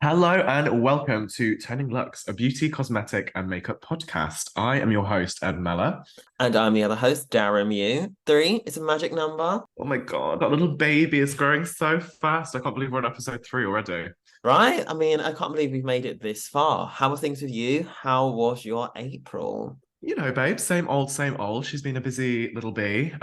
Hello and welcome to Turning Lewks, a beauty, cosmetic, and makeup podcast. I am your host, Ed Mellor. And I'm the other host, Darren Mew. Three is a magic number, Oh my God, that little baby is growing so fast. I can't believe we're on episode 3 already. right? I mean, I can't believe we've made it this far. How are things with you? How was your April? You know, babe, same old, same old. She's been a busy little bee,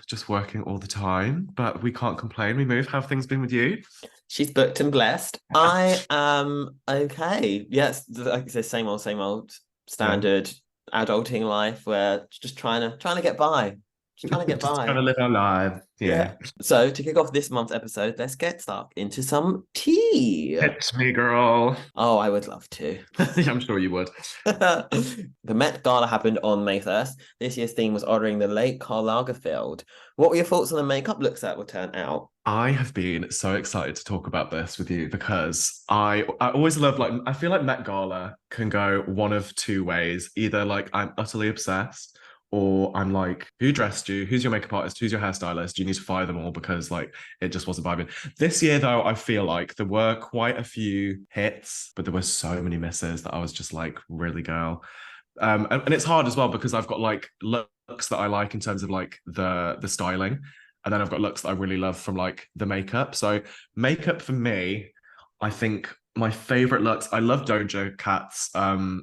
just working all the time, but we can't complain. We move. How have things been with you? She's booked and blessed. I am okay. Yes, like I said, same old Yeah. standard adulting life where just trying to get by. Just trying to get Just trying by. to live our lives. Yeah. Yeah. So to kick off this month's episode, let's get stuck into some tea. Hit me, girl. Oh, I would love to. I'm sure you would. The Met Gala happened on May 1st. This year's theme was honouring the late Karl Lagerfeld. What were your thoughts on the makeup looks that would turn out? I have been so excited to talk about this with you because I always love I feel like Met Gala can go one of two ways. Either like I'm utterly obsessed or I'm like, who dressed you? Who's your makeup artist? Who's your hairstylist? You need to fire them all because like it just wasn't vibing. This year though, I feel like there were quite a few hits, but there were so many misses that I was just like, really, girl. And it's hard as well because I've got like looks that I like in terms of like the styling, and then I've got looks that I really love from like the makeup. So makeup for me, I think my favorite looks, I love Doja Cat's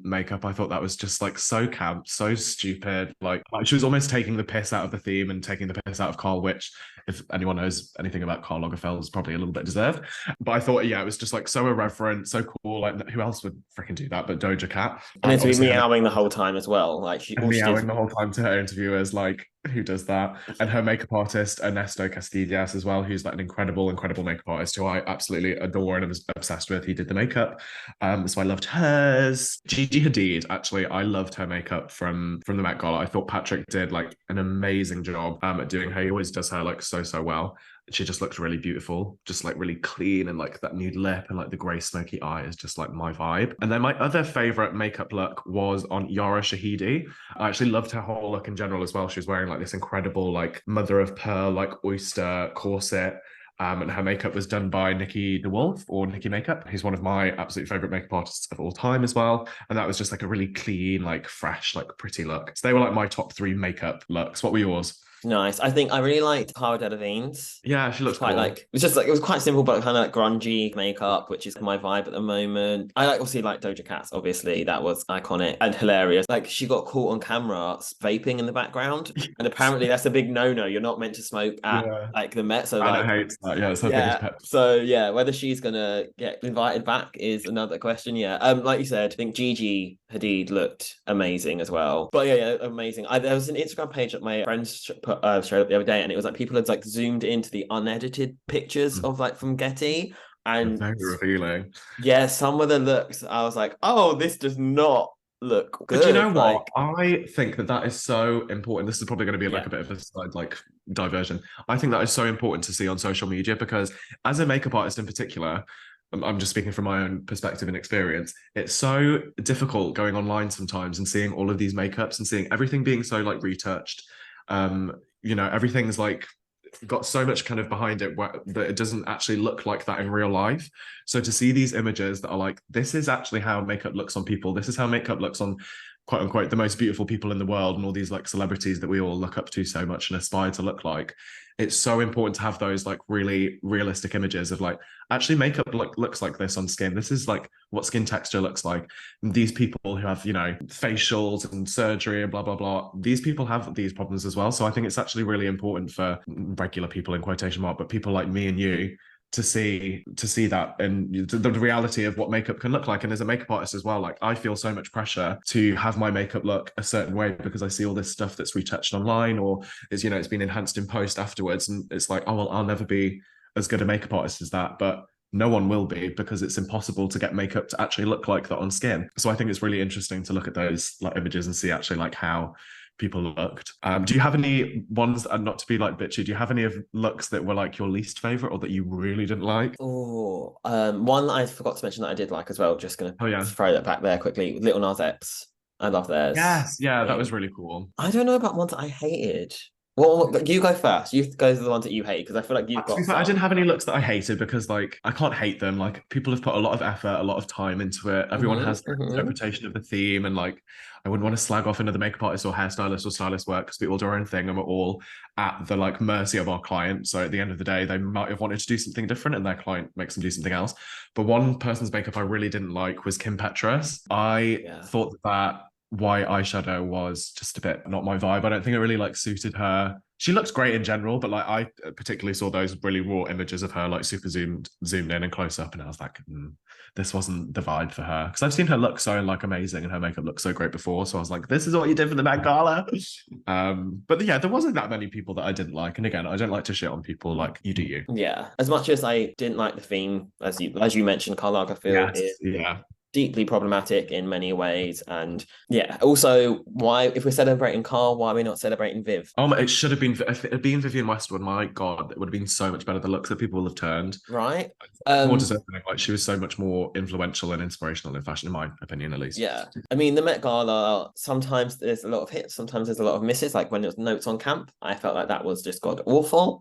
makeup. I thought that was just like so camp, so stupid. Like she was almost taking the piss out of the theme and taking the piss out of Carl, which if anyone knows anything about Karl Lagerfeld is probably a little bit deserved. But I thought, yeah, it was just like so irreverent, so cool. Like who else would freaking do that but Doja Cat? And then to be Obviously her meowing the whole time as well. Like and all she meowing did. the whole time to her interviewers, like who does that? And her makeup artist, Ernesto Castillas, as well, who's like an incredible, incredible makeup artist who I absolutely adore and am obsessed with. He did the makeup. So I loved hers. Gigi Hadid, actually, I loved her makeup from the Met Gala. I thought Patrick did like an amazing job at doing her. He always does her like so well. She just looked really beautiful, just like really clean, and like that nude lip and like the grey smoky eye is just like my vibe. And then my other favorite makeup look was on Yara Shahidi. I actually loved her whole look in general as well. She was wearing like this incredible like mother of pearl like oyster corset. And her makeup was done by Nikki DeWolf or Nikki Makeup, who's one of my absolute favorite makeup artists of all time as well. And that was just like a really clean, like fresh, like pretty look. So they were like my top 3 makeup looks. What were yours? Nice. I think I really liked Cara Delevingne's. Yeah, she looks Quite cool. like it's just like it was quite simple, but kind of like grungy makeup, which is my vibe at the moment. I like obviously like Doja Cat, obviously that was iconic and hilarious. Like she got caught on camera vaping in the background, and apparently that's a big no-no. You're not meant to smoke at Yeah. like the Met. So I like hate that. Yeah, it's her biggest yeah. pet. So yeah, whether she's gonna get invited back is another question. Yeah. Like you said, I think Gigi Hadid looked amazing as well. But yeah, amazing. There was an Instagram page that my friends put showed up the other day, and it was like people had like zoomed into the unedited pictures of like from Getty. And Very revealing. yeah, some of the looks, I was like, oh, this does not look But do you know good. Like, what? I think that is so important. This is probably going to be like yeah. a bit of a side like diversion. I think that is so important to see on social media because as a makeup artist in particular, I'm just speaking from my own perspective and experience. It's so difficult going online sometimes and seeing all of these makeups and seeing everything being so like retouched. Everything's like got so much kind of behind it that it doesn't actually look like that in real life. So to see these images that are like, this is actually how makeup looks on people. This is how makeup looks on quote unquote the most beautiful people in the world and all these like celebrities that we all look up to so much and aspire to look like. It's so important to have those like really realistic images of like actually makeup looks like this on skin. This is like what skin texture looks like. And these people who have, facials and surgery and blah, blah, blah. These people have these problems as well. So I think it's actually really important for regular people in quotation mark, but people like me and you to see that and the reality of what makeup can look like. And as a makeup artist as well, like I feel so much pressure to have my makeup look a certain way because I see all this stuff that's retouched online or it's been enhanced in post afterwards, and it's like, oh well, I'll never be as good a makeup artist as that. But no one will be because it's impossible to get makeup to actually look like that on skin. So I think it's really interesting to look at those like images and see actually like how people looked. Do you have any ones, and not to be like bitchy, do you have any of looks that were like your least favorite or that you really didn't like? Oh, one that I forgot to mention that I did like as well. Just gonna Oh yeah. throw that back there quickly. Little Nas X. I love theirs. Yes, yeah, that was really cool. I don't know about ones that I hated. Well, you go first. You go to the ones that you hate because I feel like you've To be got fair, I didn't some. have any looks that I hated because, like, I can't hate them. Like, people have put a lot of effort, a lot of time into it. Everyone has their Hmm. interpretation of the theme, and like, I wouldn't want to slag off another makeup artist or hairstylist or stylist work because we all do our own thing and we're all at the like mercy of our client. So at the end of the day, they might have wanted to do something different, and their client makes them do something else. But one person's makeup I really didn't like was Kim Petras. I Yeah. thought that white eyeshadow was just a bit not my vibe. I don't think it really like suited her. She looks great in general, but like I particularly saw those really raw images of her like super zoomed in and close up, and I was like, this wasn't the vibe for her. Because I've seen her look so like amazing and her makeup looked so great before. So I was like, this is what you did for the Met Gala. But yeah, there wasn't that many people that I didn't like. And again, I don't like to shit on people. Like, you do you. Yeah. As much as I didn't like the theme, as you mentioned, Karl Lagerfeld Yes. is Yeah. deeply problematic in many ways. And yeah, also why if we're celebrating Karl, why are we not celebrating Viv? It should have been if it had been Vivienne Westwood. My God, it would have been so much better. The looks that people will have turned. Right? More Um, deserving. Like, she was so much more influential and inspirational in fashion, in my opinion, at least. yeah. I mean, the Met Gala, sometimes there's a lot of hits, sometimes there's a lot of misses. Like when it was Notes on Camp, I felt like that was just god awful.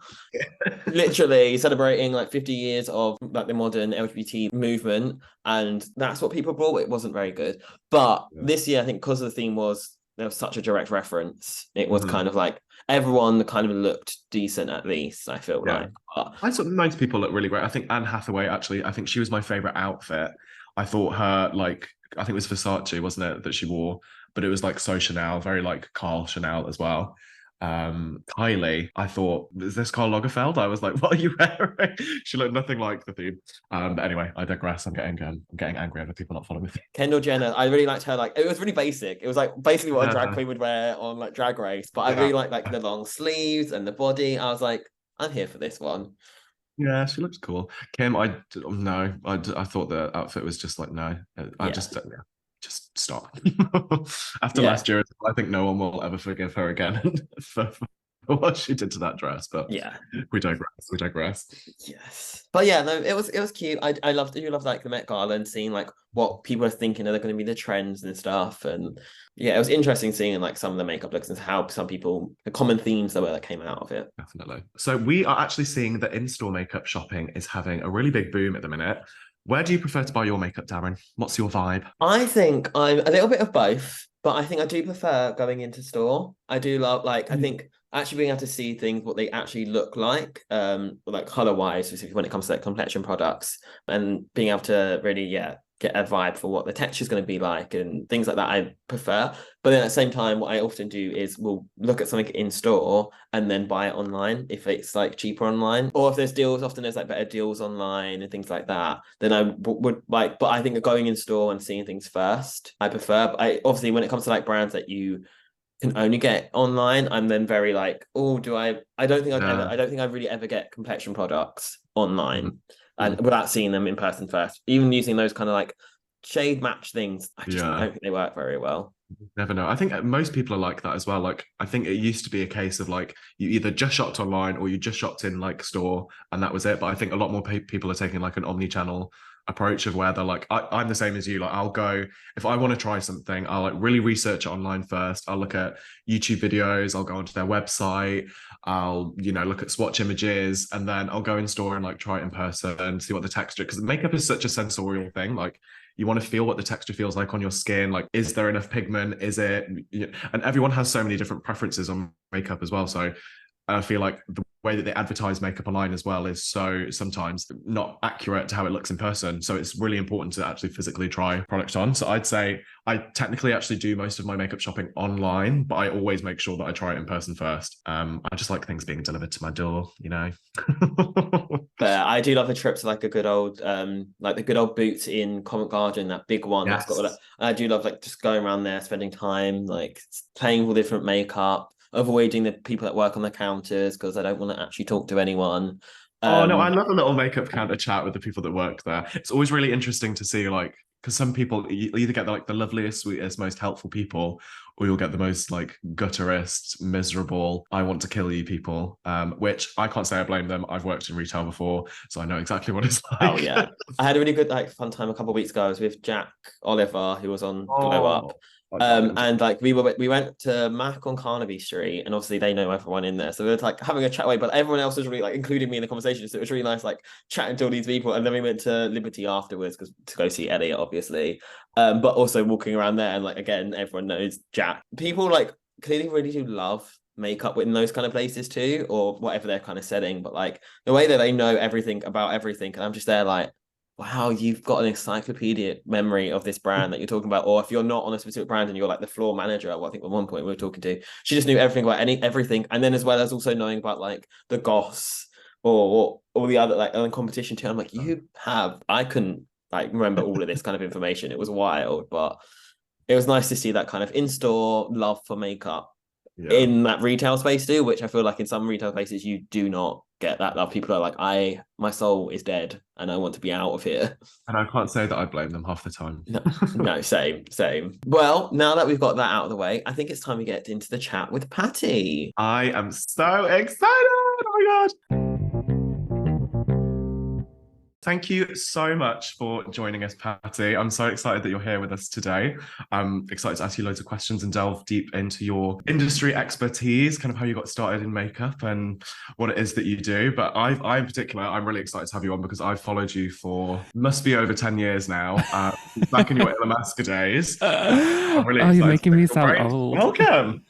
Literally celebrating like 50 years of like the modern LGBT movement, and that's what people brought. It wasn't very good. But Yeah. this year, I think because the theme was there was such a direct reference, it was Mhm. kind of like everyone kind of looked decent at least, I feel Yeah. like. But I thought most people look really great. I think Anne Hathaway, actually, I think she was my favorite outfit. I thought her, like, I think it was Versace, wasn't it, that she wore? But it was like so Chanel, very like Carl Chanel as well. Kylie, I thought, is this Karl Lagerfeld? I was like, what are you wearing? She looked nothing like the theme. But anyway, I digress. I'm getting angry over people not following me. Kendall Jenner, I really liked her. Like it was really basic. It was like basically what a drag Yeah, queen would wear on like Drag Race. But I yeah, really liked like the long sleeves and the body. I was like, I'm here for this one. yeah. She looks cool. Kim, no, I thought the outfit was just like no. I Yeah, just just stop. After yeah, last year, I think no one will ever forgive her again for what she did to that dress. But yeah. we digress. We digress. Yes. But yeah, no, it was cute. I loved you loved like the Met Gala and seeing like what people are thinking are going to be the trends and stuff. And yeah, it was interesting seeing like some of the makeup looks and how some people the common themes that came out of it. Definitely. So we are actually seeing that in-store makeup shopping is having a really big boom at the minute. Where do you prefer to buy your makeup, Darren? What's your vibe? I think I'm a little bit of both, but I think I do prefer going into store. I do love like I think actually being able to see things what they actually look like color wise, specifically when it comes to like complexion products, and being able to really get a vibe for what the texture is going to be like and things like that. I prefer, but then at the same time, what I often do is we'll look at something in store and then buy it online if it's like cheaper online, or if there's deals. Often there's like better deals online and things like that. Then I would like, but I think going in store and seeing things first, I prefer. But I obviously when it comes to like brands that you can only get online, I'm then very like, oh, do I? I don't think I'd ever. Yeah. I don't think I'd really ever get complexion products Mhm. online, and Mhm. without seeing them in person first. Even using those kind of like shade match things, I just Yeah. don't think they work very well. Never know. I think most people are like that as well. Like, I think it used to be a case of like you either just shopped online or you just shopped in like store and that was it. But I think a lot more people are taking like an omni-channel approach of where they're like, I'm the same as you. Like, I'll go if I want to try something, I'll like really research it online first. I'll look at YouTube videos. I'll go onto their website. I'll look at swatch images, and then I'll go in store and like try it in person and see what the texture. Because makeup is such a sensorial thing. Like, you want to feel what the texture feels like on your skin. Like, is there enough pigment? Is it? And everyone has so many different preferences on makeup as well. So I feel like the way that they advertise makeup online as well is so sometimes not accurate to how it looks in person. So it's really important to actually physically try product on. So I'd say I technically actually do most of my makeup shopping online, but I always make sure that I try it in person first. I just like things being delivered to my door. But I do love a trip to like a good old like the good old Boots in Covent Garden, that big one that's got all that. Yes. I do love like just going around there, spending time, like playing with different makeup, avoiding the people that work on the counters because I don't want to actually talk to anyone. Oh no, I Um, love a little makeup counter chat with the people that work there. It's always really interesting to see, like, because some people you either get like the loveliest, sweetest, most helpful people, or you'll get the most like gutterist, miserable, I want to kill you people. Which I can't say I blame them. I've worked in retail before, so I know exactly what it's oh like. yeah. I had a really good like fun time a couple of weeks ago. I was with Jack Oliver, who was on Glow Up. Oh, And like we went to Mac on Carnaby Street, and obviously they know everyone in there, so we were like having a chat away. But everyone else was really like including me in the conversation, so it was really nice like chatting to all these people. And then we went to Liberty afterwards because to go see Elliot, obviously. But also walking around there, and like again, everyone knows Jack. People like clearly really do love makeup in those kind of places too, or whatever their kind of setting. But like the way that they know everything about everything, and I'm just there like, wow, you've got an encyclopedic memory of this brand that you're talking about. Or if you're not on a specific brand and you're like the floor manager, well, I think at one point we were talking to, she just knew everything about everything. And then as well as also knowing about like the goss or all the other like competition too. I'm like, I couldn't like remember all of this kind of information. It was wild, but it was nice to see that kind of in-store love for makeup in that retail space too, which I feel like in some retail spaces you do not get that love. People are like, my soul is dead and I want to be out of here. And I can't say that I blame them half the time. No, same. Well, now that we've got that out of the way, I think it's time we get into the chat with Patti. I am so excited. Oh my God. Thank you so much for joining us, Patti. I'm so excited that you're here with us today. I'm excited to ask you loads of questions and delve deep into your industry expertise, kind of how you got started in makeup and what it is that you do. But I in particular, I'm really excited to have you on because I've followed you for must be over 10 years now, back in your Illamasqua days. I'm really excited. You're making me sound old. Welcome.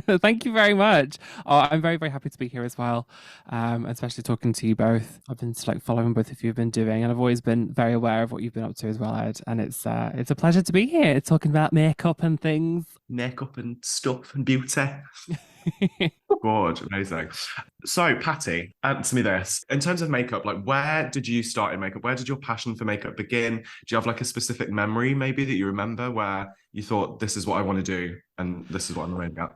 Thank you very much. I'm very, very happy to be here as well, especially talking to you both. I've been like following both of you have been doing, and I've always been very aware of what you've been up to as well, Ed. And it's a pleasure to be here talking about makeup and things. Makeup and stuff and beauty. Good, amazing. So, Patti, answer me this. In terms of makeup, like where did you start in makeup? Where did your passion for makeup begin? Do you have like a specific memory maybe that you remember where you thought this is what I want to do and this is what I'm aiming at?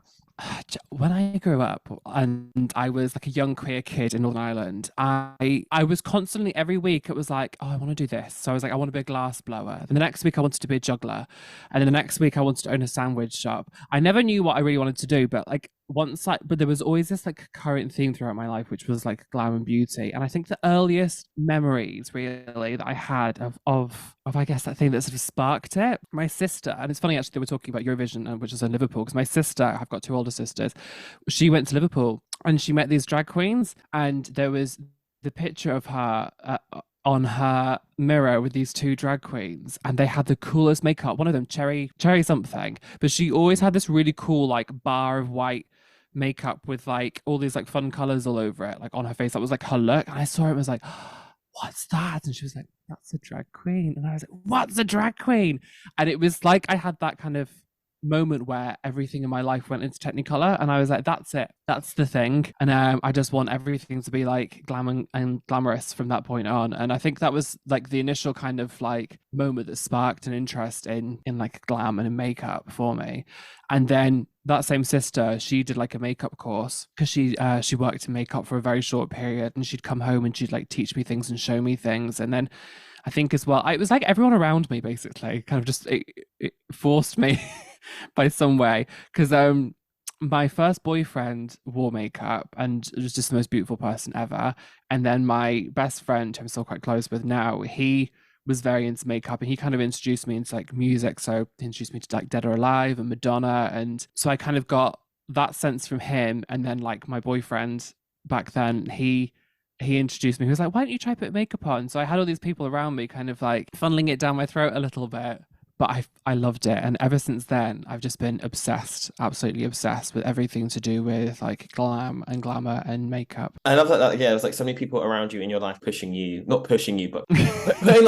When I grew up and I was like a young queer kid in Northern Ireland, I was constantly every week it was like, oh, I want to do this. So I was like, I want to be a glass blower. And the next week I wanted to be a juggler. And then the next week I wanted to own a sandwich shop. I never knew what I really wanted to do, but like but there was always this like current theme throughout my life, which was like glam and beauty. And I think the earliest memories really that I had of I guess that thing that sort of sparked it, my sister, and it's funny actually they were talking about Eurovision, which is in Liverpool, because my sister, I've got two older sisters, she went to Liverpool and she met these drag queens, and there was the picture of her on her mirror with these two drag queens, and they had the coolest makeup. One of them, cherry something, but she always had this really cool like bar of white makeup with like all these like fun colors all over it, like on her face. That was like her look, and I saw it and was like, what's that? And she was like, that's a drag queen. And I was like, what's a drag queen? And it was like I had that kind of moment where everything in my life went into Technicolor, and I was like, that's it, that's the thing. And I just want everything to be like glam and glamorous from that point on. And I think that was like the initial kind of like moment that sparked an interest in like glam and in makeup for me. And then that same sister, she did like a makeup course because she worked in makeup for a very short period, and she'd come home and she'd like teach me things and show me things. And then I think as well, it was like everyone around me basically kind of just it forced me by some way, because my first boyfriend wore makeup and was just the most beautiful person ever. And then my best friend, who I'm still quite close with now, he was very into makeup, and he kind of introduced me into like music. So he introduced me to like Dead or Alive and Madonna, and so I kind of got that sense from him. And then like my boyfriend back then, he introduced me. He was like, why don't you try putting makeup on? So I had all these people around me kind of like funneling it down my throat a little bit. But I loved it. And ever since then, I've just been obsessed, absolutely obsessed with everything to do with like glam and glamour and makeup. I love that. Yeah, there's like so many people around you in your life pushing you, not pushing you, but putting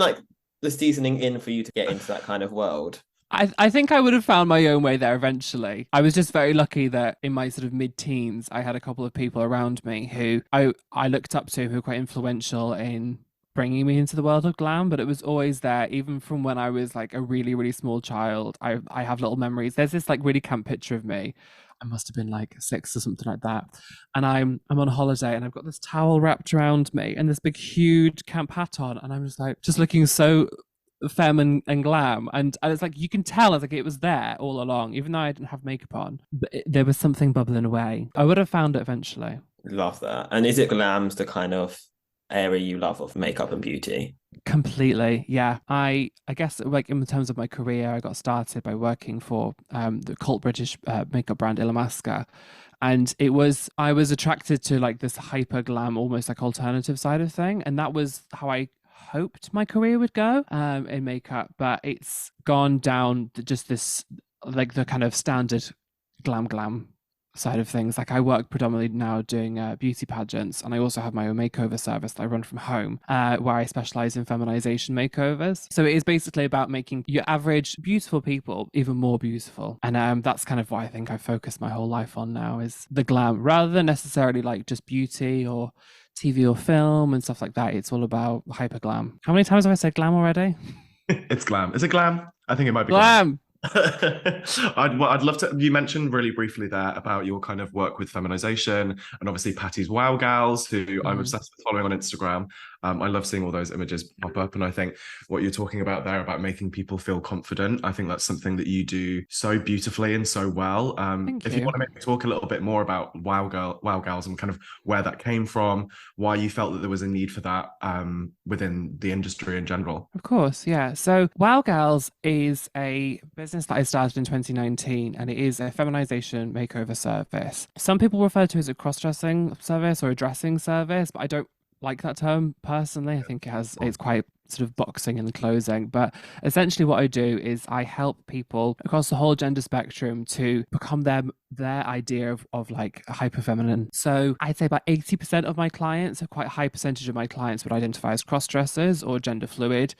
like the seasoning in for you to get into that kind of world. I think I would have found my own way there eventually. I was just very lucky that in my sort of mid-teens, I had a couple of people around me who I looked up to, who were quite influential in bringing me into the world of glam. But it was always there, even from when I was like a really, really small child. I have little memories. There's this like really camp picture of me. I must have been like 6 or something like that. And I'm on holiday, and I've got this towel wrapped around me and this big, huge camp hat on. And I'm just like, just looking so femme and glam. And it's like, you can tell it's like it was there all along, even though I didn't have makeup on. But there was something bubbling away. I would have found it eventually. Love that. And is it glam's the kind of area you love of makeup and beauty? Completely, yeah. I guess like in terms of my career, I got started by working for the cult British makeup brand Illamasqua, and I was attracted to like this hyper glam, almost like alternative side of thing, and that was how I hoped my career would go in makeup, but it's gone down just this like the kind of standard glam side of things. Like I work predominantly now doing beauty pageants, and I also have my own makeover service that I run from home, where I specialize in feminization makeovers. So it is basically about making your average beautiful people even more beautiful, and that's kind of what I think I focus my whole life on now, is the glam, rather than necessarily like just beauty or TV or film and stuff like that. It's all about hyper glam. How many times have I said glam already? It's glam. Is it glam? I think it might be glam. Glam. I'd love to. You mentioned really briefly there about your kind of work with feminization and obviously Patty's Wow Gals, who I'm obsessed with following on Instagram. I love seeing all those images pop up, and I think what you're talking about there about making people feel confident, I think that's something that you do so beautifully and so well. If you want to maybe talk a little bit more about Wow Gals and kind of where that came from, why you felt that there was a need for that within the industry in general. Of course, yeah. So Wow Gals is a business that I started in 2019, and it is a feminization makeover service. Some people refer to it as a cross-dressing service or a dressing service, but I don't like that term personally. I think it's quite sort of boxing and closing, but essentially what I do is I help people across the whole gender spectrum to become their idea of like hyper feminine. So I'd say about 80% of my clients, a quite high percentage of my clients, would identify as cross-dressers or gender fluid.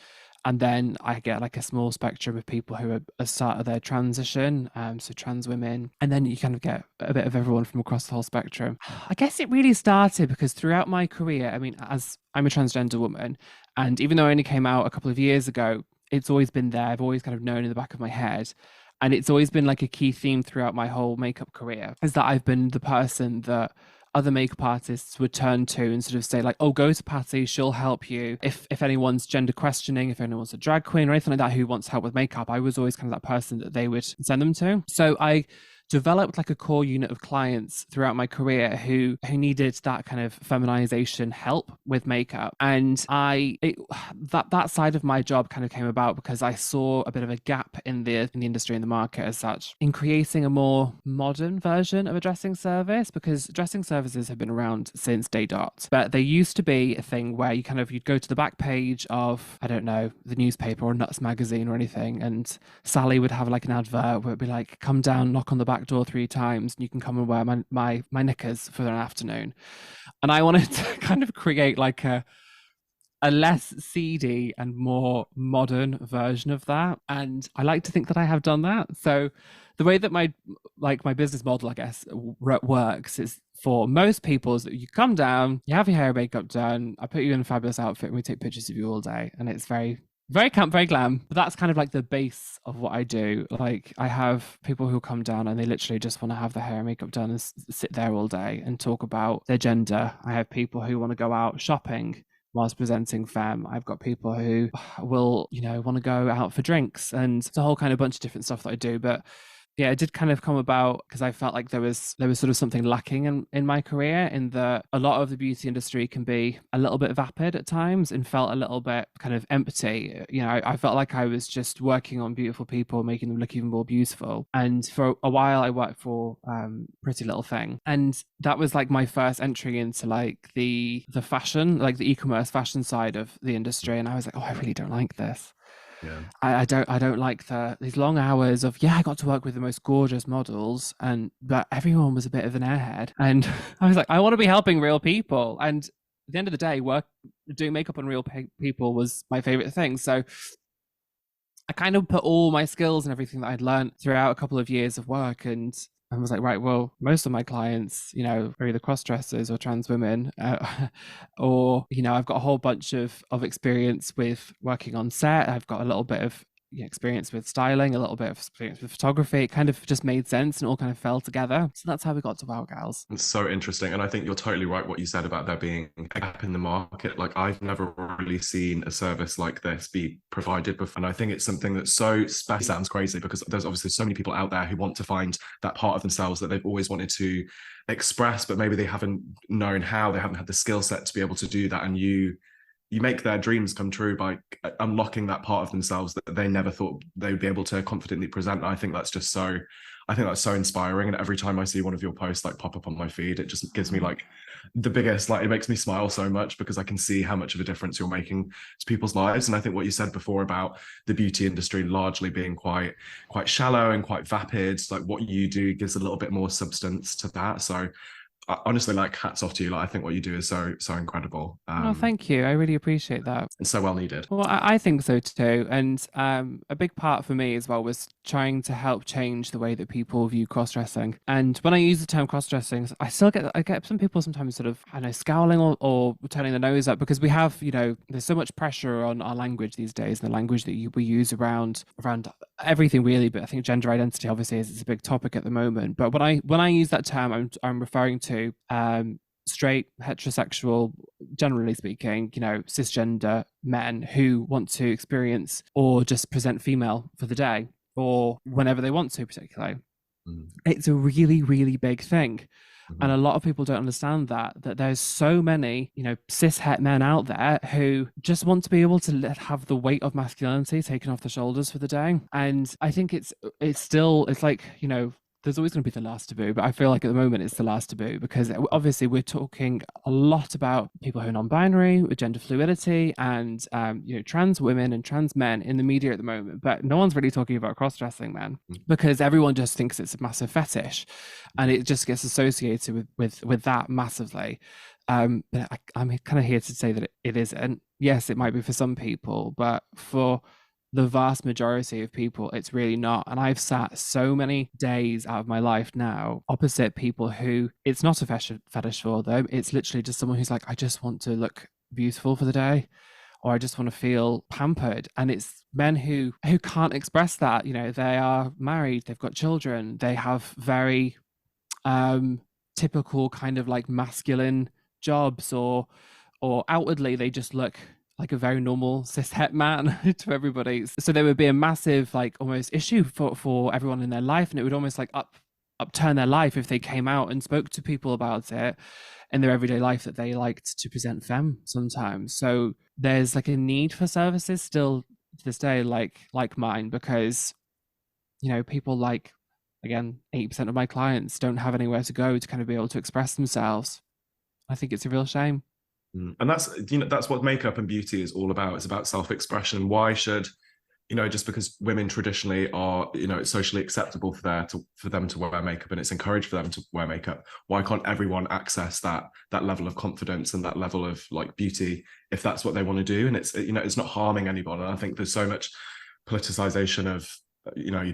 And then I get like a small spectrum of people who are a start of their transition, so trans women. And then you kind of get a bit of everyone from across the whole spectrum. I guess it really started because throughout my career, I mean, as I'm a transgender woman, and even though I only came out a couple of years ago, it's always been there. I've always kind of known in the back of my head. And it's always been like a key theme throughout my whole makeup career, is that I've been the person that other makeup artists would turn to and sort of say like, oh, go to Patti, she'll help you. If anyone's gender questioning, if anyone's a drag queen or anything like that who wants help with makeup, I was always kind of that person that they would send them to. So I developed like a core unit of clients throughout my career who needed that kind of feminization help with makeup. And that side of my job kind of came about because I saw a bit of a gap in the industry and the market as such, in creating a more modern version of a dressing service, because dressing services have been around since day dot. But there used to be a thing where you'd go to the back page of, I don't know, the newspaper or Nuts magazine or anything, and Sally would have like an advert where it'd be like, come down, knock on the back door 3 times, and you can come and wear my knickers for an afternoon. And I wanted to kind of create like a less seedy and more modern version of that, and I like to think that I have done that. So the way that my business model, I guess, works is, for most people, is that you come down, you have your hair and makeup done, I put you in a fabulous outfit, and we take pictures of you all day, and it's very camp, very glam. But that's kind of like the base of what I do. Like I have people who come down and they literally just want to have their hair and makeup done and sit there all day and talk about their gender. I have people who want to go out shopping whilst presenting femme. I've got people who will, want to go out for drinks, and it's a whole kind of bunch of different stuff that I do. But yeah, it did kind of come about because I felt like there was sort of something lacking in my career, in that a lot of the beauty industry can be a little bit vapid at times and felt a little bit kind of empty. I felt like I was just working on beautiful people, making them look even more beautiful. And for a while I worked for Pretty Little Thing, and that was like my first entry into like the fashion, like the e-commerce fashion side of the industry. And I was like, oh, I really don't like this. Yeah. I don't like these long hours of, I got to work with the most gorgeous models, but everyone was a bit of an airhead, and I was like, I want to be helping real people. And at the end of the day, doing makeup on real people was my favorite thing. So I kind of put all my skills and everything that I'd learned throughout a couple of years of work, and I was like, right, well, most of my clients, are either cross-dressers or trans women, or, I've got a whole bunch of experience with working on set. I've got a little bit of experience with styling, a little bit of experience with photography. It kind of just made sense and all kind of fell together. So that's how we got to Wow Gals. It's so interesting. And I think you're totally right what you said about there being a gap in the market. Like, I've never really seen a service like this be provided before. And I think it's something that's so special. Sounds crazy because there's obviously so many people out there who want to find that part of themselves that they've always wanted to express, but maybe they haven't known how, they haven't had the skill set to be able to do that. And you make their dreams come true by unlocking that part of themselves that they never thought they would be able to confidently present. And I think that's so inspiring. And every time I see one of your posts like pop up on my feed, it just gives me like the biggest, like, it makes me smile so much because I can see how much of a difference you're making to people's lives. And I think what you said before about the beauty industry largely being quite shallow and quite vapid, like what you do gives a little bit more substance to that. So honestly, like, hats off to you. Like, I think what you do is so incredible. Oh, thank you. I really appreciate that. And so well needed. Well, I think so too. And a big part for me as well was trying to help change the way that people view cross-dressing. And when I use the term cross-dressing, I get some people sometimes sort of, I don't know, scowling or turning their nose up because we have, there's so much pressure on our language these days, and the language that we use around everything really. But I think gender identity obviously is a big topic at the moment. But when I use that term, I'm referring to straight, heterosexual, generally speaking, cisgender men who want to experience or just present female for the day or whenever they want to, particularly. It's a really, really big thing. And a lot of people don't understand that there's so many, cis het men out there who just want to be able to have the weight of masculinity taken off their shoulders for the day. And I think it's like, there's always going to be the last taboo, but I feel like at the moment it's the last taboo because obviously we're talking a lot about people who are non-binary, with gender fluidity, and trans women and trans men in the media at the moment. But no one's really talking about cross-dressing, man, because everyone just thinks it's a massive fetish, and it just gets associated with that massively. But I'm kind of here to say that it isn't. Yes, it might be for some people, but for the vast majority of people, it's really not. And I've sat so many days out of my life now opposite people who it's not a fetish for them. It's literally just someone who's like, I just want to look beautiful for the day, or I just want to feel pampered. And it's men who can't express that. They are married, they've got children, they have very typical kind of like masculine jobs, or outwardly they just look like a very normal cis het man to everybody. So there would be a massive like almost issue for everyone in their life, and it would almost like upturn their life if they came out and spoke to people about it in their everyday life that they liked to present femme sometimes. So there's like a need for services still to this day like mine, because people like, again, 80% of my clients don't have anywhere to go to kind of be able to express themselves. I think it's a real shame. And that's what makeup and beauty is all about. It's about self-expression. Why should, just because women traditionally are, it's socially acceptable for them to wear makeup and it's encouraged for them to wear makeup, why can't everyone access that level of confidence and that level of like beauty if that's what they want to do? And it's, it's not harming anyone. And I think there's so much politicization of,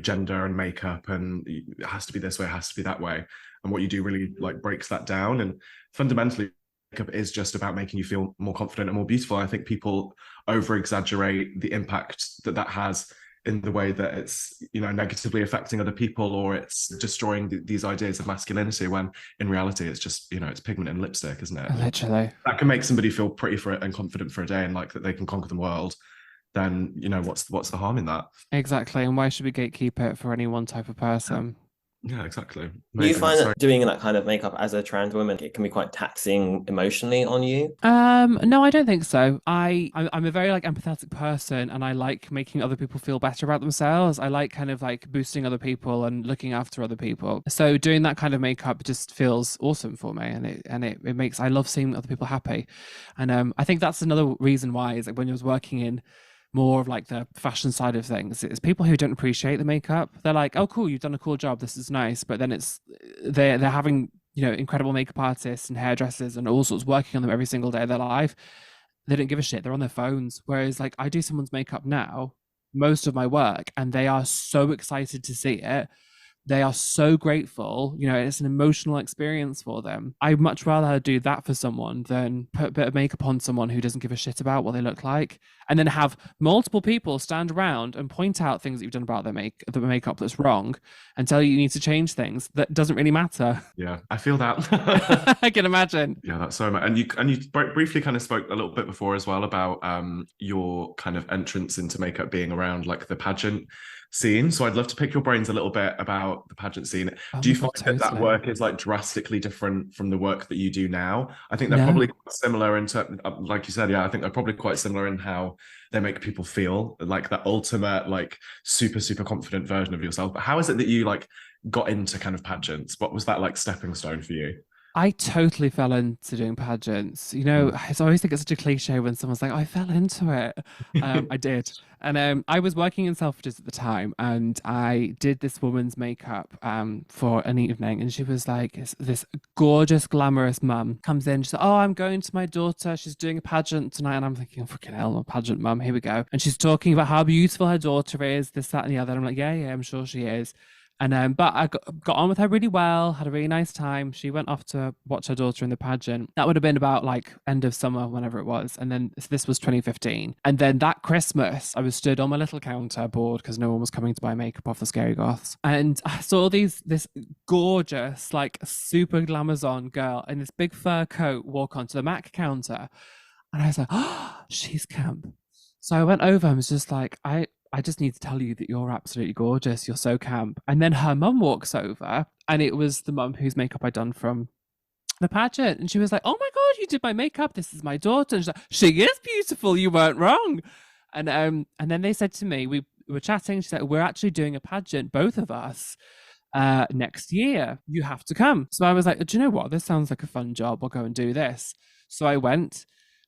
gender and makeup, and it has to be this way, it has to be that way. And what you do really like breaks that down. And fundamentally, makeup is just about making you feel more confident and more beautiful. I think people over exaggerate the impact that has in the way that it's negatively affecting other people, or it's destroying these ideas of masculinity, when in reality it's just it's pigment and lipstick, isn't it? Literally, that can make somebody feel pretty for it and confident for a day, and like that they can conquer the world. Then what's the harm in that? Exactly. And why should we gatekeep it for any one type of person? Yeah, exactly. Do you find that doing that kind of makeup as a trans woman, it can be quite taxing emotionally on you? No, I don't think so. I'm a very like empathetic person, and I like making other people feel better about themselves. I like kind of like boosting other people and looking after other people. So doing that kind of makeup just feels awesome for me, and it makes, I love seeing other people happy. And I think that's another reason why is like when I was working in more of like the fashion side of things, it's people who don't appreciate the makeup. They're like, oh cool, you've done a cool job, this is nice, but then it's they're having incredible makeup artists and hairdressers and all sorts working on them every single day of their life. They don't give a shit, they're on their phones. Whereas like I do someone's makeup now, most of my work, and they are so excited to see it. They are so grateful, it's an emotional experience for them. I'd much rather do that for someone than put a bit of makeup on someone who doesn't give a shit about what they look like. and then have multiple people stand around and point out things that you've done about the makeup that's wrong and tell you need to change things that doesn't really matter. Yeah, I feel that. I can imagine. Yeah, that's so much. And you briefly kind of spoke a little bit before as well about your kind of entrance into makeup being around like the pageant scene. So I'd love to pick your brains a little bit about the pageant scene. Do you find that work is like drastically different from the work that you do now? I think they're probably quite similar in terms, like you said, yeah, I think they're probably quite similar in how they make people feel, like that ultimate, like super, super confident version of yourself. But how is it that you like got into kind of pageants? What was that like stepping stone for you? I totally fell into doing pageants. You know, I always think it's such a cliche when someone's like, oh, I fell into it. I did. And I was working in Selfridges at the time, and I did this woman's makeup for an evening. And she was like, this gorgeous, glamorous mum comes in. She's like, oh, I'm going to my daughter. She's doing a pageant tonight. And I'm thinking, oh, fucking hell, a pageant mum. Here we go. And she's talking about how beautiful her daughter is, this, that, and the other. And I'm like, yeah, I'm sure she is. And but I got on with her really well, had a really nice time. She went off to watch her daughter in the pageant. That would have been about like end of summer, whenever it was. And then this was 2015. And then that Christmas, I was stood on my little counter bored because no one was coming to buy makeup off the Scary Goths. And I saw this gorgeous, like super glamazon girl in this big fur coat walk onto the MAC counter. And I was like, oh, she's camp. So I went over and was just like, I just need to tell you that you're absolutely gorgeous. You're so camp. And then her mum walks over, and it was the mum whose makeup I'd done from the pageant. And she was like, oh my God, you did my makeup. This is my daughter. And she's like, she is beautiful. You weren't wrong. And then they said to me, we were chatting. She said, we're actually doing a pageant, both of us, next year. You have to come. So I was like, do you know what? This sounds like a fun job. I'll go and do this. So I went.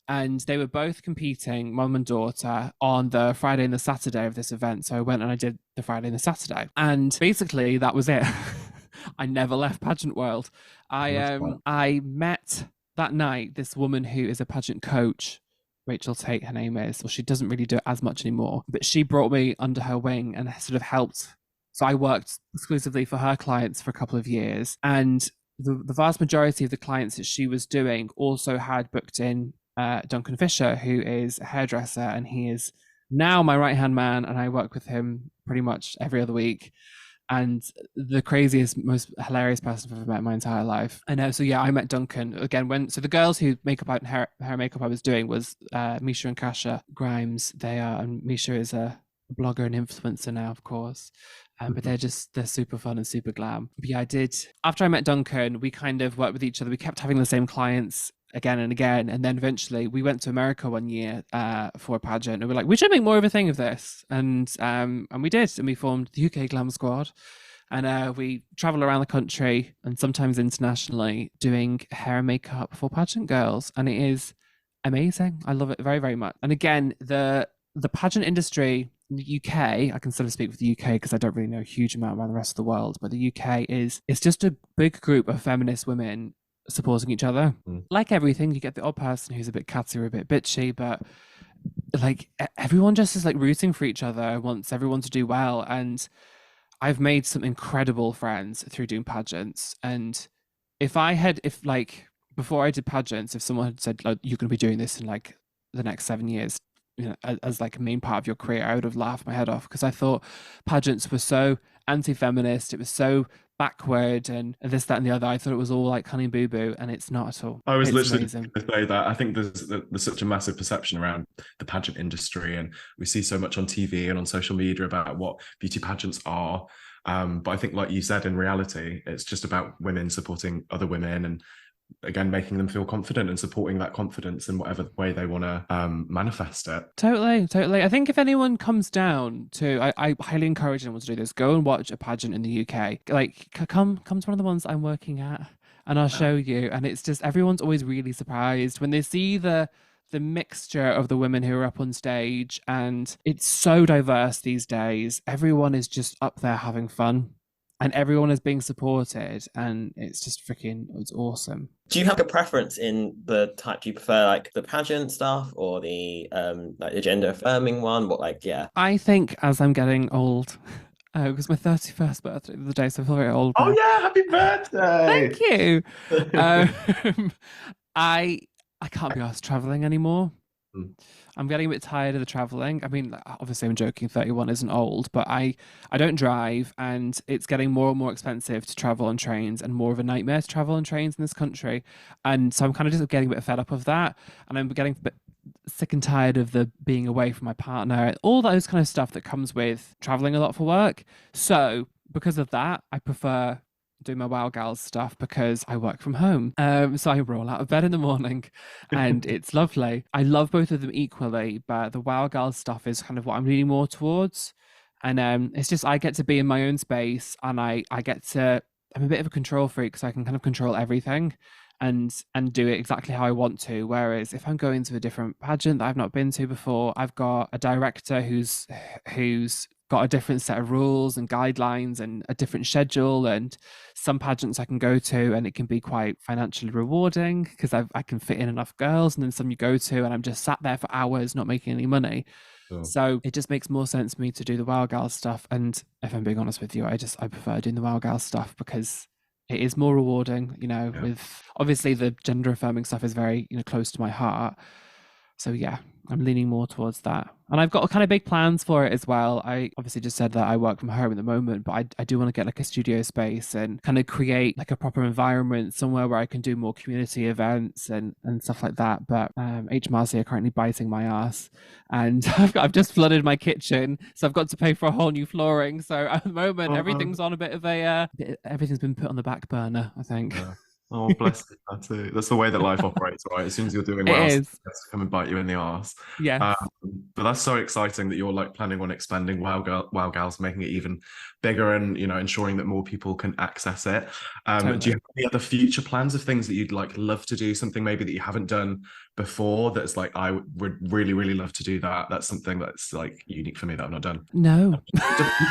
And they were both competing, mum and daughter, on the Friday and the Saturday of this event. So I went and I did the Friday and the Saturday. And basically that was it. I never left pageant world. I met that night this woman who is a pageant coach, Rachel Tate, her name is. Well, she doesn't really do it as much anymore, but she brought me under her wing and sort of helped. So I worked exclusively for her clients for a couple of years. And the vast majority of the clients that she was doing also had booked in Duncan Fisher, who is a hairdresser, and he is now my right-hand man, and I work with him pretty much every other week. And the craziest, most hilarious person I've ever met in my entire life. And so yeah, I met Duncan again so the girls who makeup out and hair makeup I was doing was Misha and Kasha Grimes. And Misha is a blogger and influencer now, of course. But they're super fun and super glam. But yeah, after I met Duncan, we kind of worked with each other. We kept having the same clients again and again, and then eventually we went to America one year for a pageant, and we're like, we should make more of a thing of this, and we did, and we formed the UK Glam Squad, and we travel around the country and sometimes internationally doing hair and makeup for pageant girls, and it is amazing. I love it very, very much. And again, the pageant industry in the UK, I can sort of speak for the UK because I don't really know a huge amount about the rest of the world, but the UK it's just a big group of feminist women supporting each other. Like everything, you get the odd person who's a bit catty or a bit bitchy, but like everyone just is like rooting for each other, wants everyone to do well. And I've made some incredible friends through doing pageants. And if before I did pageants, if someone had said, like, you're going to be doing this in like the next 7 years, you know, as like a main part of your career, I would have laughed my head off, because I thought pageants were so anti-feminist, it was so backward and this, that, and the other. I thought it was all like honey boo boo, and it's not at all. I was literally going to say that. I think there's such a massive perception around the pageant industry, and we see so much on TV and on social media about what beauty pageants are. But I think, like you said, in reality, it's just about women supporting other women, and again, making them feel confident and supporting that confidence in whatever way they want to manifest it. Totally. I think if anyone comes down to, I highly encourage anyone to do this, go and watch a pageant in the UK. Like, come to one of the ones I'm working at, and I'll show you. And it's just, everyone's always really surprised when they see the mixture of the women who are up on stage, and it's so diverse these days. Everyone is just up there having fun, and everyone is being supported, and it's just it's awesome. Do you have a preference in the type? Do you prefer like the pageant stuff or the like the gender affirming one? I think as I'm getting old, it was my 31st birthday the other day, so I feel very old now. Oh yeah, happy birthday! Thank you. I can't be asked traveling anymore. Mm. I'm getting a bit tired of the traveling. I mean, obviously, I'm joking. 31 isn't old, but I don't drive, and it's getting more and more expensive to travel on trains, and more of a nightmare to travel on trains in this country. And so I'm kind of just getting a bit fed up of that, and I'm getting a bit sick and tired of the being away from my partner, all those kind of stuff that comes with traveling a lot for work. So because of that, I prefer doing my Wow Gals stuff because I work from home. So I roll out of bed in the morning and it's lovely. I love both of them equally, but the Wow Gals stuff is kind of what I'm leaning more towards. And it's just I get to be in my own space and I get to I'm a bit of a control freak, so I can kind of control everything and do it exactly how I want to. Whereas if I'm going to a different pageant that I've not been to before, I've got a director who's got a different set of rules and guidelines and a different schedule, and some pageants I can go to and it can be quite financially rewarding because I can fit in enough girls, and then some you go to and I'm just sat there for hours not making any money. Sure. So it just makes more sense for me to do the Wow Gal stuff. And if I'm being honest with you, I prefer doing the Wow Gal stuff because it is more rewarding, Yeah. with obviously the gender affirming stuff is very, close to my heart. So yeah, I'm leaning more towards that. And I've got kind of big plans for it as well. I obviously just said that I work from home at the moment, but I do want to get like a studio space and kind of create like a proper environment somewhere where I can do more community events and stuff like that. But HMRC are currently biting my ass, and I've just flooded my kitchen, so I've got to pay for a whole new flooring. So at the moment, everything's on a bit of a everything's been put on the back burner, I think. Yeah. Oh, bless you. That's the way that life operates, right? As soon as you're doing It well, is. it has to come and bite you in the arse. Yes. But that's so exciting that you're like planning on expanding Wow Gals, making it even bigger, and ensuring that more people can access it. Totally. Do you have any other future plans of things that you'd like love to do? Something maybe that you haven't done before that's like I would really, really love to do that. That's something that's like unique for me that I've not done. No. You've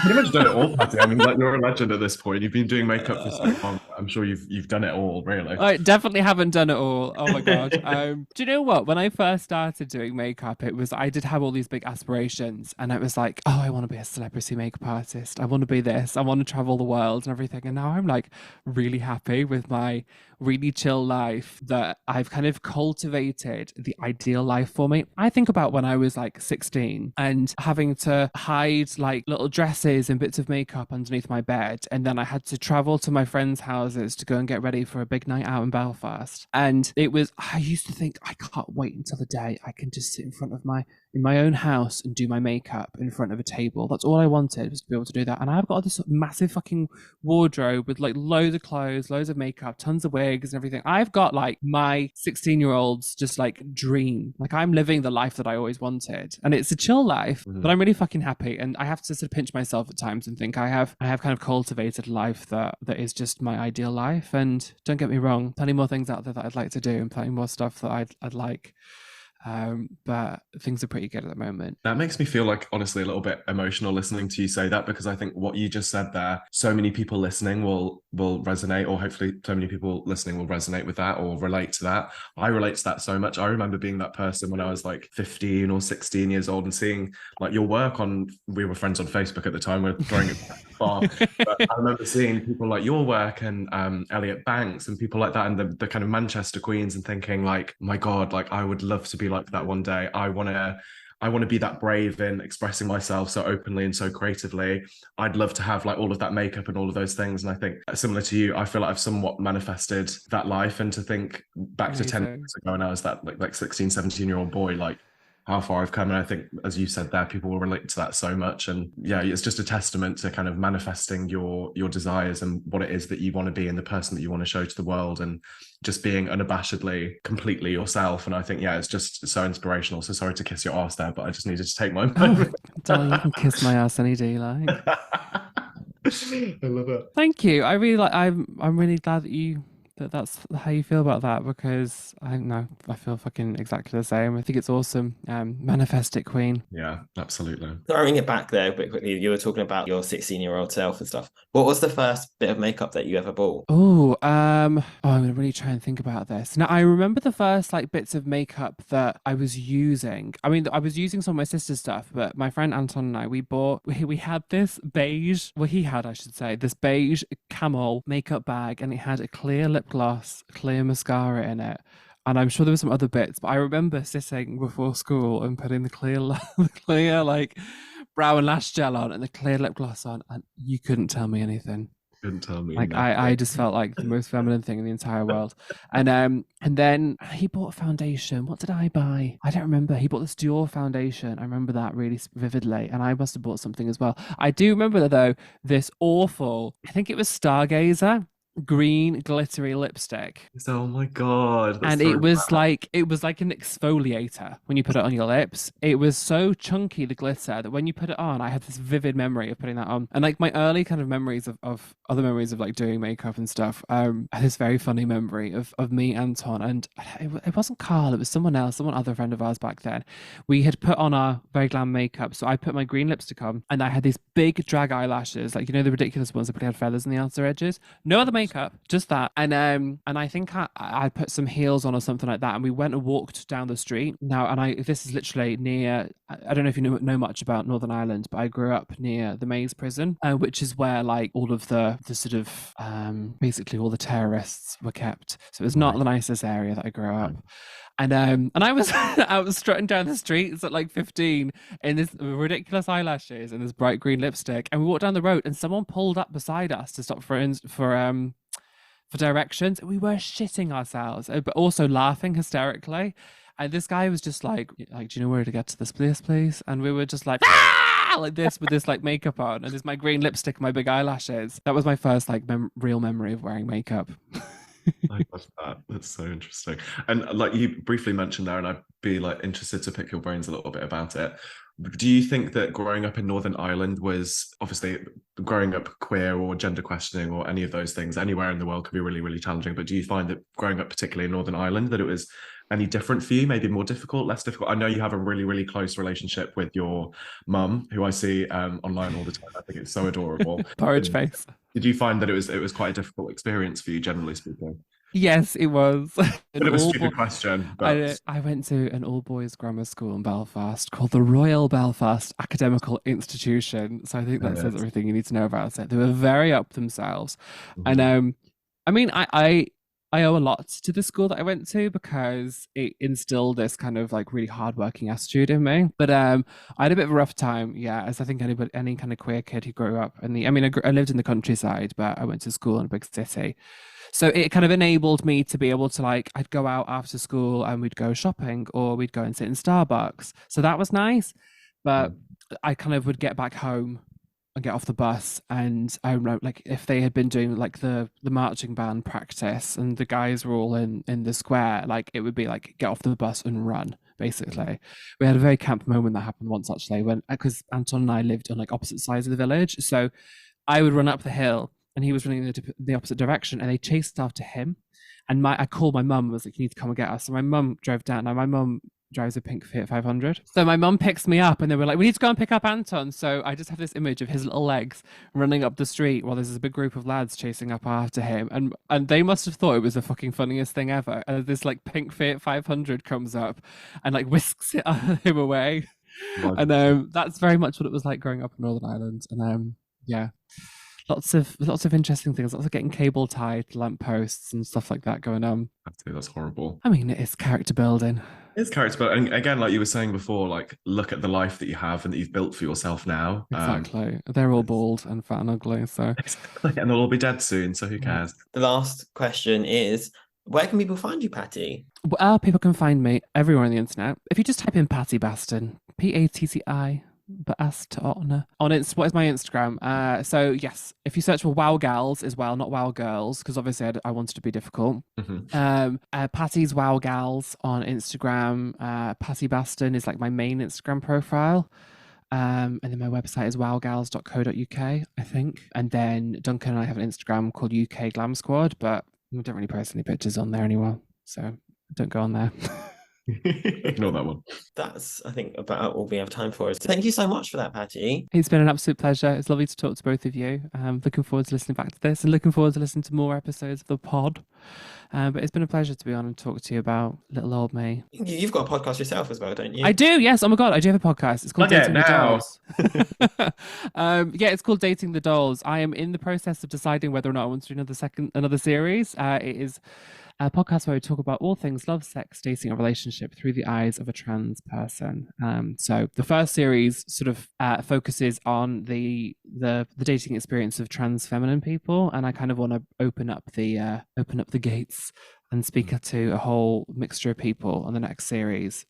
pretty much done it all, Patty. I mean, like you're a legend at this point. You've been doing makeup for so long. I'm sure you've done it all, really. I definitely haven't done it all. Oh my god. Do you know what? When I first started doing makeup, I did have all these big aspirations, and it was like, oh, I want to be a celebrity makeup artist. I want to be this. I want to travel the world and everything. And now I'm like really happy with my really chill life that I've kind of cultivated the ideal life for me. I think about when I was like 16 and having to hide like little dresses and bits of makeup underneath my bed, and then I had to travel to my friends' houses to go and get ready for a big night out in Belfast. And I used to think, I can't wait until the day I can just sit in my own house and do my makeup in front of a table. That's all I wanted, was to be able to do that. And I've got this massive fucking wardrobe with like loads of clothes, loads of makeup, tons of wigs and everything. I've got like my 16-year-old's just like dream. Like I'm living the life that I always wanted. And it's a chill life, but I'm really fucking happy. And I have to sort of pinch myself at times and think I have kind of cultivated a life that is just my ideal life. And don't get me wrong, plenty more things out there that I'd like to do and plenty more stuff that I'd like. But things are pretty good at the moment. That makes me feel like, honestly, a little bit emotional listening to you say that, because I think what you just said there, so many people listening will resonate, or hopefully so many people listening will resonate with that or relate to that. I relate to that so much. I remember being that person when I was like 15 or 16 years old and seeing like your work we were friends on Facebook at the time, we're throwing it far. But I remember seeing people like your work and Elliot Banks and people like that, and the kind of Manchester Queens, and thinking like, my God, like I would love to be like that one day. I want to be that brave in expressing myself so openly and so creatively. I'd love to have like all of that makeup and all of those things. And I think similar to you, I feel like I've somewhat manifested that life. And to think back to 10 years ago when I was that like 16, 17-year-old boy, like how far I've come. And I think, as you said there, people will relate to that so much. And yeah, it's just a testament to kind of manifesting your desires and what it is that you want to be and the person that you want to show to the world, and just being unabashedly, completely yourself. And I think, yeah, it's just so inspirational. So sorry to kiss your ass there, but I just needed to take my moment. Darling, you can kiss my ass any day, like. I love it. Thank you. I really like. I'm really glad that's how you feel about that, because I don't know, I feel fucking exactly the same. I think it's awesome. Manifest it, queen. Yeah, absolutely. Throwing it back there a bit quickly, you were talking about your 16-year-old self and stuff. What was the first bit of makeup that you ever bought? I'm gonna really try and think about this. Now, I remember the first like bits of makeup that I was using. I mean, I was using some of my sister's stuff, but my friend Anton and I, we had this beige, well, he had, I should say, this beige camel makeup bag, and it had a clear lip gloss, clear mascara in it. And I'm sure there were some other bits, but I remember sitting before school and putting the clear, the clear like brow and lash gel on and the clear lip gloss on, and you couldn't tell me anything. Couldn't tell me Like nothing. I just felt like the most feminine thing in the entire world. And then he bought a foundation. What did I buy? I don't remember. He bought this Dior foundation. I remember that really vividly. And I must have bought something as well. I do remember though, this awful, I think it was Stargazer green glittery lipstick. Oh my God. That's And so it was bad. like an exfoliator when you put it on your lips. It was so chunky, the glitter, that when you put it on, I had this vivid memory of putting that on. And like my early kind of memories of other memories of like doing makeup and stuff, I had this very funny memory of me, Anton, and it wasn't Carl, it was someone else, someone other friend of ours back then. We had put on our very glam makeup. So I put my green lipstick on and I had these big drag eyelashes, like, you know, the ridiculous ones that probably had feathers on the outer edges. No other makeup, just that. And I think I put some heels on or something like that, and we went and walked down the street. Now, this is literally near, I don't know if you know much about Northern Ireland, but I grew up near the Maze prison, which is where like all of the sort of basically all the terrorists were kept. So it was not the nicest area that I grew up. And I was I was strutting down the streets at like 15 in this ridiculous eyelashes and this bright green lipstick, and we walked down the road and someone pulled up beside us to stop for directions. We were shitting ourselves, but also laughing hysterically. And this guy was just like, do you know where to get to this place, please? And we were just like, ah! Like this with this like makeup on and this my green lipstick and my big eyelashes. That was my first like real memory of wearing makeup. I love that. That's so interesting. And like you briefly mentioned there, and I'd be like interested to pick your brains a little bit about it. Do you think that growing up in Northern Ireland was obviously growing up queer or gender questioning or any of those things anywhere in the world can be really, really challenging. But do you find that growing up particularly in Northern Ireland that it was any different for you, maybe more difficult, less difficult? I know you have a really, really close relationship with your mum, who I see online all the time. I think it's so adorable. Porridge face. Did you find that it was quite a difficult experience for you, generally speaking? Yes, it was. Bit of a stupid question, but I went to an all-boys grammar school in Belfast called the Royal Belfast Academical Institution. So I think that says everything you need to know about it. They were very up themselves. And I mean, I owe a lot to the school that I went to because it instilled this kind of like really hardworking attitude in me. But I had a bit of a rough time, yeah, as I think any kind of queer kid who grew up in I lived in the countryside, but I went to school in a big city. So it kind of enabled me to be able to like, I'd go out after school and we'd go shopping or we'd go and sit in Starbucks. So that was nice. But I kind of would get back home and get off the bus, and I don't know, like if they had been doing like the marching band practice and the guys were all in the square, like it would be like get off the bus and run. Basically, we had a very camp moment that happened once actually when because Anton and I lived on like opposite sides of the village, so I would run up the hill and he was running the opposite direction, and they chased after him. And I called my mum and was like, "You need to come and get us." So my mum drove down. Now my mum drives a pink Fiat 500. So my mum picks me up and they were like, "We need to go and pick up Anton." So I just have this image of his little legs running up the street while there's this big group of lads chasing up after him. And they must have thought it was the fucking funniest thing ever. And this like pink Fiat 500 comes up and like whisks him away. And that's very much what it was like growing up in Northern Ireland. And yeah. Lots of interesting things, lots of getting cable tied to lampposts and stuff like that going on. That's horrible. I mean, it is character building. It's character building. And again, like you were saying before, like look at the life that you have and that you've built for yourself now. Exactly. They're all bald and fat and ugly, so and they'll all be dead soon, so who cares? The last question is, where can people find you, Patti? Well, people can find me everywhere on the internet. If you just type in Patti Baston, Patti, but as to honor on what is my Instagram? So yes, if you search for Wow Gals as well, not Wow Girls, because obviously I wanted to be difficult. Patti's Wow Gals on Instagram. Patti Baston is like my main Instagram profile. And then my website is wowgals.co.uk, I think. And then Duncan and I have an Instagram called UK Glam Squad, but we don't really post any pictures on there anymore, so don't go on there. Ignore that one. That's, I think, about all we have time for. Thank you so much for that, Patti. It's been an absolute pleasure. It's lovely to talk to both of you. Looking forward to listening back to this and looking forward to listening to more episodes of the pod. But it's been a pleasure to be on and talk to you about little old me. You've got a podcast yourself as well, don't you? I do, yes. Oh my God, I do have a podcast. It's called Dating the Dolls. Yeah, it's called Dating the Dolls. I am in the process of deciding whether or not I want to do another series. It is a podcast where we talk about all things love, sex, dating, and relationship through the eyes of a trans person. So the first series sort of focuses on the dating experience of trans feminine people, and I kind of want to open up the gates and speak to a whole mixture of people on the next series.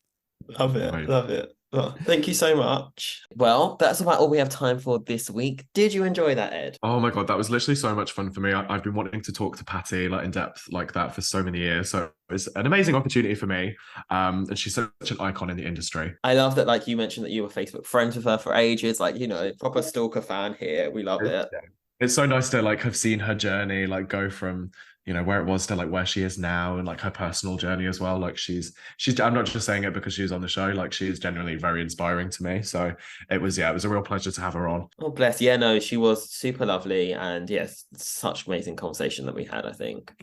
Love it. Love it. Well, thank you so much. Well, that's about all we have time for this week. Did you enjoy that, Ed? Oh my God, that was literally so much fun for me. I've been wanting to talk to Patti like in depth like that for so many years. So it's an amazing opportunity for me. And she's such an icon in the industry. I love that, like you mentioned that you were Facebook friends with her for ages. Like, proper stalker fan here. We love it. It's so nice to like have seen her journey, like go from where it was to like where she is now, and like her personal journey as well. Like she's I'm not just saying it because she was on the show, like she is genuinely very inspiring to me. So it was a real pleasure to have her on. Oh bless. Yeah, no, she was super lovely, and yes, such amazing conversation that we had, I think.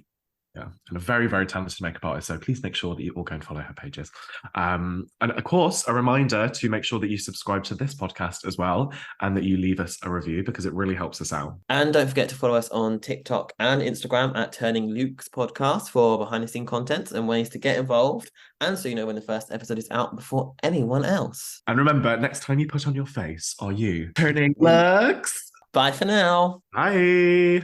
Yeah, and a very, very talented makeup artist. So please make sure that you all go and follow her pages. And of course, a reminder to make sure that you subscribe to this podcast as well, and that you leave us a review because it really helps us out. And don't forget to follow us on TikTok and Instagram at Turning Lewks Podcast for behind the scene content and ways to get involved. And so you know when the first episode is out before anyone else. And remember, next time you put on your face, are you turning looks? Bye for now. Bye.